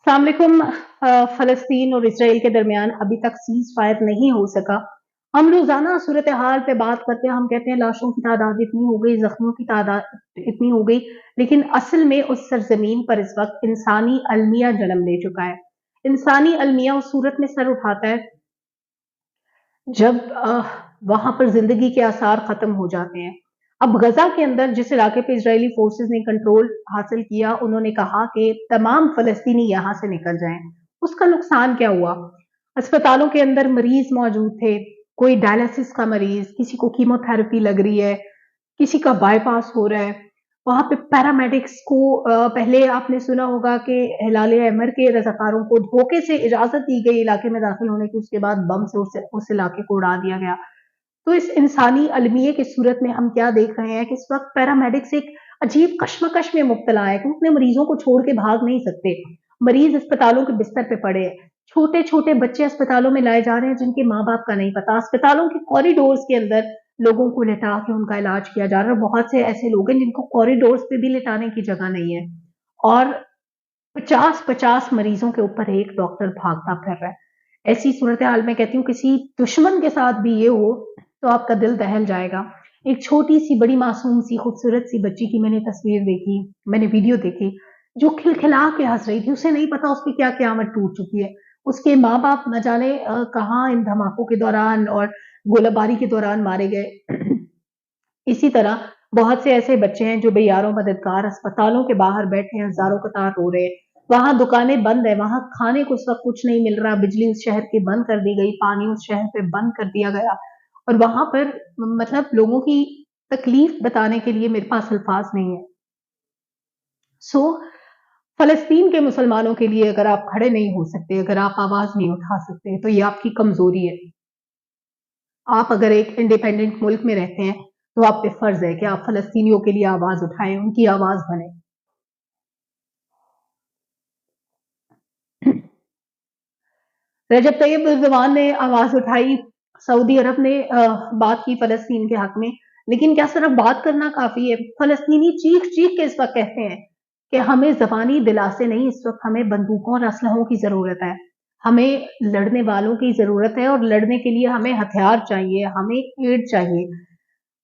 अस्सलाम वालेकुम। फ़लस्तीन और इसराइल के दरमियान अभी तक सीज़ फायर नहीं हो सका। हम रोज़ाना सूरत हाल पे बात करते हैं, हम कहते हैं लाशों की तादाद इतनी हो गई, ज़ख्मियों की तादाद इतनी हो गई, लेकिन असल में उस सरज़मीन पर इस वक़्त इंसानी अलमिया जन्म ले चुका है। इंसानी अलमिया उस सूरत में सर उठाता है जब वहाँ पर ज़िंदगी के आसार ख़त्म हो जाते हैं। अब गज़ा के अंदर जिस इलाके पे इज़राइली फ़ोर्सेस ने कंट्रोल हासिल किया, उन्होंने कहा कि तमाम फ़लस्तीनी यहाँ से निकल जाएँ। उसका नुकसान क्या हुआ? अस्पतालों के अंदर मरीज़ मौजूद थे, कोई डायलिसिस का मरीज़, किसी को कीमोथेरेपी लग रही है, किसी का बायपास हो रहा है। वहाँ पे पैरामेडिक्स को पहले आपने सुना होगा कि हिलाल अहमर के रज़ाकारों को धोखे से इजाज़त दी गई इलाके में दाखिल होने की, उसके बाद बम से उस इलाके को उड़ा दिया गया। तो इस इंसानी अलमिये की सूरत में हम क्या देख रहे हैं कि इस वक़्त पैरामेडिक्स एक अजीब कश्मकश में मुब्तला है कि वो अपने मरीज़ों को छोड़ के भाग नहीं सकते। मरीज़ अस्पतालों के बिस्तर पे पड़े हैं। छोटे-छोटे बच्चे अस्पतालों में लाए जा रहे हैं जिनके माँ-बाप का नहीं पता। अस्पतालों के कॉरिडोर्स के अंदर लोगों को लिटा के उनका इलाज किया जा रहा है। बहुत से ऐसे लोग हैं जिनको कॉरिडोर्स पे भी लिटाने की जगह नहीं है और 50-50 मरीजों के ऊपर एक डॉक्टर भागता फिर रहा है। ऐसी सूरत हाल में कहती हूँ किसी दुश्मन के साथ भी ये हो तो आपका दिल दहल जाएगा। एक छोटी सी बड़ी मासूम सी खूबसूरत सी बच्ची की मैंने तस्वीर देखी, मैंने वीडियो देखी, जो खिलखिला के हंस रही थी। उसे नहीं पता उसकी क्या क़यामत टूट चुकी है। उसके माँ बाप न जाने कहाँ इन धमाकों के दौरान और गोलाबारी के दौरान मारे गए। इसी तरह बहुत से ऐसे बच्चे हैं जो बेयारों मददगार अस्पतालों के बाहर बैठे हैं, हजारों कतार रो रहे हैं। वहां दुकानें बंद है, वहां खाने को उस वक्त कुछ नहीं मिल रहा, बिजली उस शहर की बंद कर दी गई, पानी उस शहर पे बंद कर दिया गया और वहां पर मतलब लोगों की तकलीफ बताने के लिए मेरे पास अल्फाज नहीं है। सो फलस्तीन के मुसलमानों के लिए अगर आप खड़े नहीं हो सकते, अगर आप आवाज नहीं उठा सकते, तो ये आपकी कमजोरी है। आप अगर एक इंडिपेंडेंट मुल्क में रहते हैं, तो आप पे फर्ज है कि आप फलस्तीनियों के लिए आवाज उठाएं, उनकी आवाज बने। रजब तैयब एर्दोगान ने आवाज उठाई, सऊदी अरब ने बात की फलस्तीन के हक में, लेकिन क्या सिर्फ बात करना काफी है? फलस्तीनी चीख चीख के इस वक्त कहते हैं कि हमें जबानी दिलासे नहीं, इस वक्त हमें बंदूकों और असलहों की जरूरत है, हमें लड़ने वालों की जरूरत है और लड़ने के लिए हमें हथियार चाहिए, हमें एड चाहिए।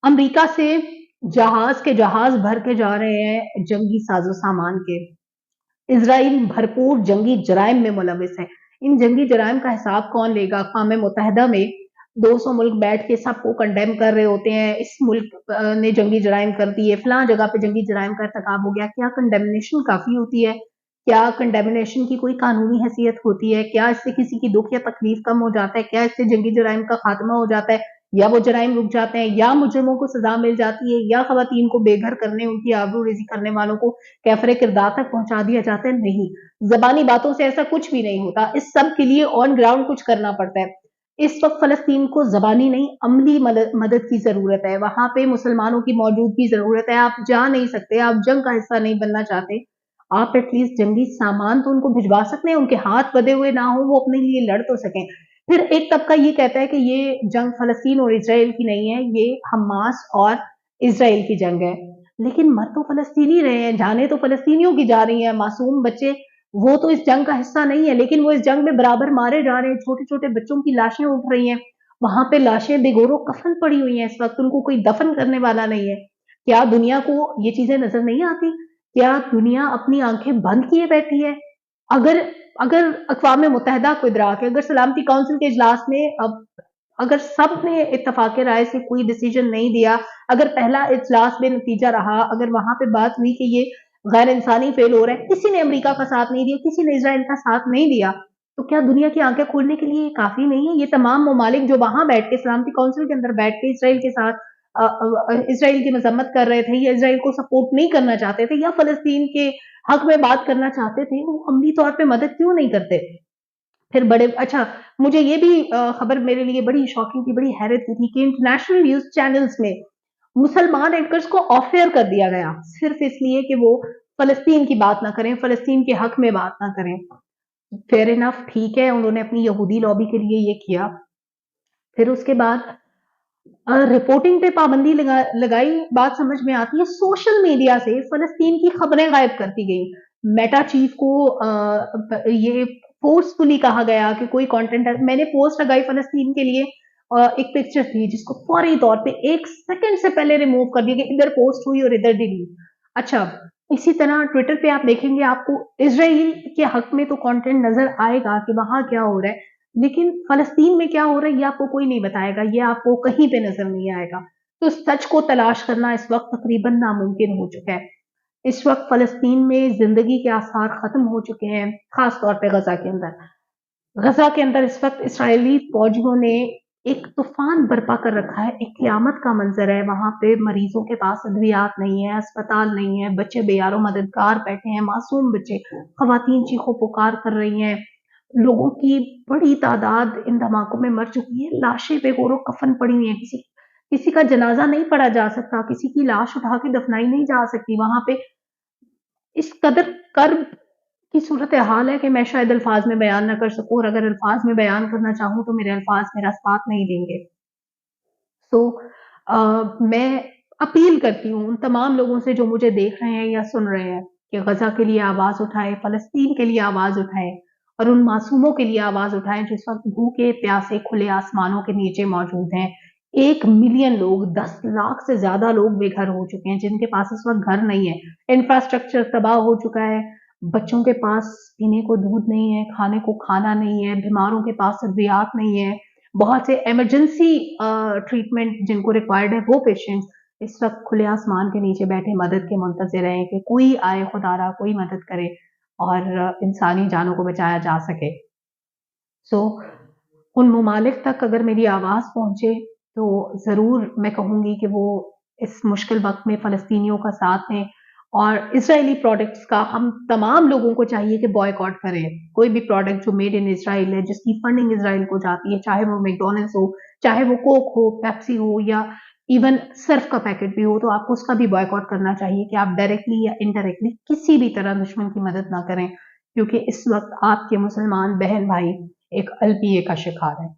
अमेरिका से जहाज के जहाज भर के जा रहे हैं जंगी साजो सामान के। इसराइल भरपूर जंगी जराइम में मुलविस है। इन जंगी जराइम का हिसाब कौन लेगा? अक़वाम मुत्तहिदा में 200 मुल्क बैठ के सबको कंडेम कर रहे होते हैं, इस मुल्क ने जंगी जराइम कर दिए, फलां जगह पे जंगी जराइम का इर्तिकाब हो गया। क्या कंडेमनेशन काफी होती है? क्या कंडेमनेशन की कोई कानूनी हैसियत होती है? क्या इससे किसी की दुख या तकलीफ कम हो जाता है? क्या इससे जंगी जराइम का खात्मा हो जाता है या वो जराइम रुक जाते हैं या मुजरिमों को सजा मिल जाती है या खवातीन को बेघर करने, उनकी आबरू रेजी करने वालों को कैफरे किरदार तक पहुंचा दिया जाता है? नहीं, जबानी बातों से ऐसा कुछ भी नहीं होता। इस सब के लिए ऑन ग्राउंड कुछ करना पड़ता है। इस वक्त फलस्तीन को जबानी नहीं अमली मदद की जरूरत है। वहां पे मुसलमानों की मौजूदगी जरूरत है। आप जा नहीं सकते, आप जंग का हिस्सा नहीं बनना चाहते, आप एटलीस्ट जंगी सामान तो उनको भिजवा सकते हैं, उनके हाथ बंधे हुए ना हो, वो अपने लिए लड़ तो सकें। फिर एक तबका ये कहता है कि ये जंग फलस्तीन और इसराइल की नहीं है, ये हमास और इसराइल की जंग है। लेकिन मर तो फलस्तीनी रहे हैं, जाने तो फलस्तीनियों की जा रही हैं, मासूम बच्चे वो तो इस जंग का हिस्सा नहीं है, लेकिन वो इस जंग में बराबर मारे जा रहे हैं। छोटे छोटे बच्चों की लाशें उठ रही हैं, वहां पे लाशें बेगोरो कफन पड़ी हुई हैं, इस वक्त उनको कोई दफन करने वाला नहीं है। क्या दुनिया को ये चीजें नजर नहीं आती? क्या दुनिया अपनी आंखें बंद किए बैठी है? अगर अगर अक़वाम मुत्तहिदा को इदराक है, अगर सलामती काउंसिल के इजलास में अब अगर सब ने इत्तफाक राय से कोई डिसीजन नहीं दिया, अगर पहला इजलास में नतीजा रहा, अगर वहां पे बात हुई कि ये गैर इंसानी फेल हो रहा है, किसी ने अमेरिका का साथ नहीं दिया, किसी ने इसराइल का साथ नहीं दिया, तो क्या दुनिया की आंखें खोलने के लिए ये काफी नहीं है? ये तमाम ममालिक जो वहां बैठ के सलामती काउंसिल के अंदर बैठ के इसराइल के साथ इसराइल की मजम्मत कर रहे थे या इसराइल को सपोर्ट नहीं करना चाहते थे या फलस्तीन के हक में बात करना चाहते थे, वो अमली तौर पे मदद क्यों नहीं करते? फिर बड़े अच्छा, मुझे ये भी खबर मेरे लिए बड़ी शॉकिंग थी, बड़ी हैरत की थी कि इंटरनेशनल न्यूज चैनल्स में मुसलमान एंकर्स को ऑफ एयर कर दिया गया, सिर्फ इसलिए कि वो फलस्तीन की बात ना करें, फलस्तीन के हक में बात ना करें। फेयर इनफ, ठीक है, उन्होंने अपनी यहूदी लॉबी के लिए ये किया। फिर उसके बाद रिपोर्टिंग पे पाबंदी लगाई, बात समझ में आती है। सोशल मीडिया से फलस्तीन की खबरें गायब करती गई। मेटा चीफ को ये फोर्सफुली कहा गया कि कोई कंटेंट, मैंने पोस्ट लगाई फलस्तीन के लिए, एक पिक्चर थी जिसको फौरी तौर पे 1 सेकंड से पहले रिमूव कर दिया कि इधर पोस्ट हुई और इधर डिलीट। अच्छा, इसी तरह ट्विटर पे आप देखेंगे आपको इसराइल के हक में तो कंटेंट नजर आएगा कि वहां क्या हो रहा है, लेकिन फलस्तीन में क्या हो रहा है ये आपको कोई नहीं बताएगा, ये आपको कहीं पे नजर नहीं आएगा। तो सच को तलाश करना इस वक्त तकरीबन नामुमकिन हो चुका है। इस वक्त फलस्तीन में जिंदगी के आसार खत्म हो चुके हैं, खास तौर पे गजा के अंदर। गजा के अंदर इस वक्त इसराइली फौजियों ने एक तूफान बर्पा कर रखा है, एक क़यामत का मंजर है। वहां पे मरीजों के पास अद्वियात नहीं है, अस्पताल नहीं है, बच्चे बेयारो मददगार बैठे हैं, मासूम बच्चे, खवातीन चीखों पुकार कर रही हैं, लोगों की बड़ी तादाद इन धमाकों में मर चुकी है, लाशें बेगौरो कफन पड़ी हुई हैं, किसी किसी का जनाजा नहीं पढ़ा जा सकता, किसी की लाश उठा के दफनाई नहीं जा सकती। वहां पे इस कदर कर्ब की सूरत हाल है कि मैं शायद अल्फाज में बयान ना कर सकूं, और अगर अल्फाज में बयान करना चाहूं तो मेरे अल्फाज मेरा साथ नहीं देंगे। तो मैं अपील करती हूँ उन तमाम लोगों से जो मुझे देख रहे हैं या सुन रहे हैं कि गजा के लिए आवाज उठाएं, फलस्तीन के लिए आवाज उठाएं, और उन मासूमों के लिए आवाज उठाएं जो इस वक्त भूखे प्यासे खुले आसमानों के नीचे मौजूद हैं। 1 मिलियन लोग, 10 लाख से ज्यादा लोग बेघर हो चुके हैं, जिनके पास इस वक्त घर नहीं है, इंफ्रास्ट्रक्चर तबाह हो चुका है, बच्चों के पास पीने को दूध नहीं है, खाने को खाना नहीं है, बीमारों के पास अद्वियात नहीं है, बहुत से इमरजेंसी ट्रीटमेंट जिनको रिक्वायर्ड है वो पेशेंट्स इस वक्त खुले आसमान के नीचे बैठे मदद के मुंतजर हैं कि कोई आए खुदारा, कोई मदद करे और इंसानी जानों को बचाया जा सके। सो उन ममालिक तक अगर मेरी आवाज़ पहुँचे तो ज़रूर मैं कहूँगी कि वो इस मुश्किल वक़्त में फ़लस्तीनियों का साथ दें, और इज़राइली प्रोडक्ट्स का हम तमाम लोगों को चाहिए कि बॉयकॉट करें। कोई भी प्रोडक्ट जो मेड इन इज़राइल है, जिसकी फंडिंग इज़राइल को जाती है, चाहे वो मैकडॉनल्ड्स हो, चाहे वो कोक हो, पेप्सी हो, या इवन सर्फ का पैकेट भी हो, तो आपको उसका भी बॉयकॉट करना चाहिए कि आप डायरेक्टली या इनडायरेक्टली किसी भी तरह दुश्मन की मदद ना करें, क्योंकि इस वक़्त आपके मुसलमान बहन-भाई एक अलपिए का शिकार है।